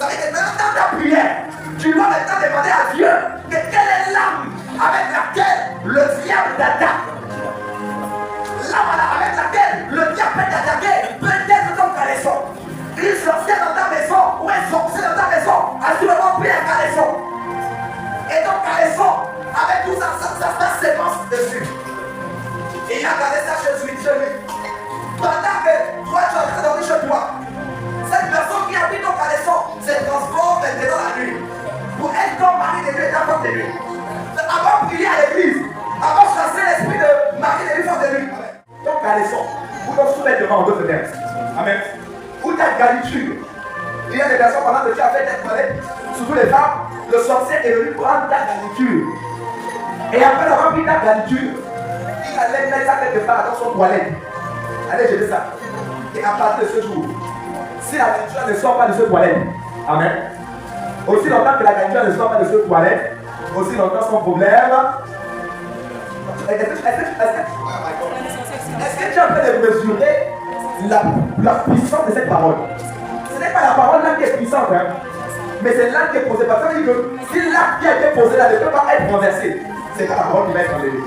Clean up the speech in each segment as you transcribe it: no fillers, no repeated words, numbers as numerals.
savez que maintenant dans ta prière, tu dois maintenant demander à Dieu que quelle est l'arme avec laquelle le diable t'attaque. L'arme avec laquelle le diable peut t'attaquer, peut-être ton caleçon. Une sorcière dans ta maison ou un sorcier dans ta maison a sûrement pris un caleçon. Et ton caleçon, avec tout ça sémence dessus. Et il a gardé ça chez lui. Pendant que toi tu es en train de dormir chez toi, cette personne qui a pris ton caleçon se transforme dans la nuit. Pour être ton mari de Dieu et ta femme de nuit. Avant de prier à l'église, avant de chasser l'esprit de mari de Dieu et femme de nuit. Ton caleçon, pour ton sous-vêtement en d'autres termes. Amen. Ou ta garniture. Il y a des personnes pendant que tu as fait tes toilettes, surtout les femmes, le sorcier est venu prendre ta garniture. Et après avoir pris ta garniture, il allait mettre ça quelque part dans son toilette. Allez jeter ça. Et à partir de ce jour, si la garniture ne sort pas de ce toilette, amen. Aussi longtemps que la garniture ne sort pas de ce toilette, aussi longtemps son problème. Est-ce que tu es en train de mesurer la puissance de cette parole? Ce n'est pas la parole là qui est puissante, hein, mais c'est l'âme qui est posée. Parce que ça veut dire que si l'âme qui a été posée là ne peut pas être renversée, c'est pas la parole qui va être enlevée.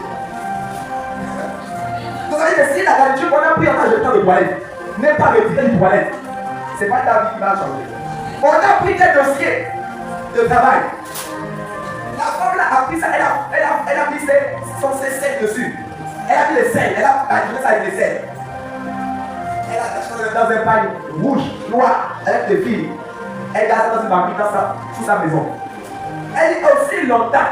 Vous savez que si la garniture qu'on a pris en jetant de toilette n'est pas retirée du toilette, c'est pas ta vie qui va changer. On a pris des dossiers de travail. La femme là a pris ça, elle a mis son sel dessus. Elle a mis les selles, elle a ajouté ça avec les selles. Elle a acheté dans un pagne rouge, noir, avec des filles. Elle garde ça dans une bambine sous sa maison. Elle dit aussi longtemps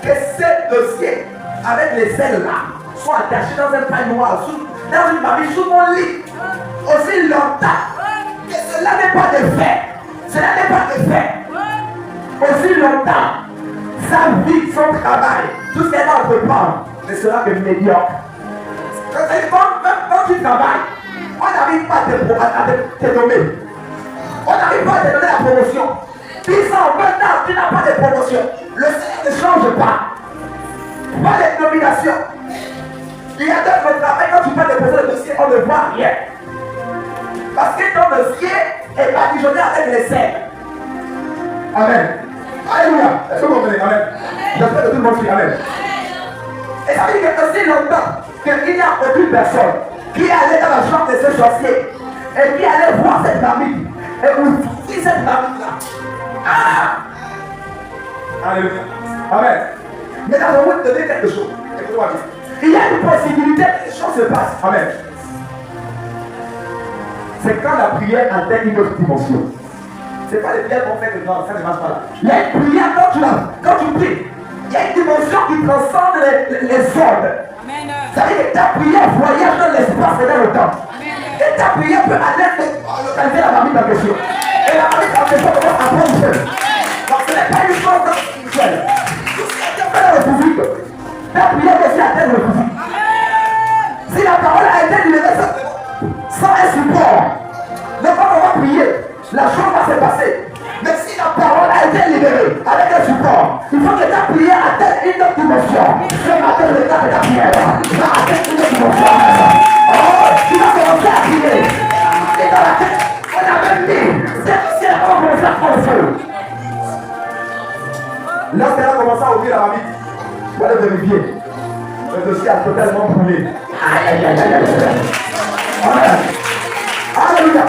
que ce dossier avec les selles là sont attachés dans un pagne noir, dans une bambine sous mon lit. Aussi longtemps que cela n'est pas de fait. Cela n'est pas de fait. Aussi longtemps, sa vie, son travail, tout ce qu'elle va entreprendre ne sera que médiocre. Quand tu travailles, on n'arrive pas à te nommer. On n'arrive pas à te donner la promotion. 10 ans, 20 ans, tu n'as pas de promotion. Le salaire ne change pas. Pas de nomination. Il y a d'autres travail, quand tu vas déposer le dossier, on ne voit rien. Parce que ton dossier est badigeonné avec les selles. Amen. Alléluia. Est-ce que vous comprenez? Amen. J'espère que tout le monde suit. Amen. Et ça veut dire que aussi longtemps qu'il n'y a aucune personne qui allait dans la chambre de ce sorcier et qui allait voir cette mamie et ouvrir cette mamie-là. Ah! Alléluia. Amen. Mais dans le monde, donner quelque chose. Écoute-moi bien. Il y a une possibilité que les choses se passent. Amen. C'est quand la prière atteint une autre dimension. Ce n'est pas les prières qu'on fait que ça ne marche pas là. Il y a une prière quand tu pries. Il y a une dimension qui transcende les ondes. Ça veut dire que ta prière voyage dans l'espace et dans le temps. Et ta prière peut aller localiser la mamie en question. Et la mamie en question commence à prendre seule. Donc ce n'est pas une chose spirituelle. Tout ce qui a été fait dans le physique, ta prière aussi atteint le physique. Si la parole a été libérée sans un support, donc quand on va prier, la chose va se passer. Mais si la parole a été libérée avec un support, il faut que ta prière atteigne une autre dimension. Ce matin, le temps de ta prière va atteindre une autre dimension. Oh, tu vas commencer à prier. Et dans la tête, on a même mis cette ciel va commencer à prendre feu. Lorsqu'elle a commencé à ouvrir la mamie, pour aller vérifier, le dossier a totalement brûlé. Aïe, aïe, aïe, aïe, aïe. Amen. Alléluia.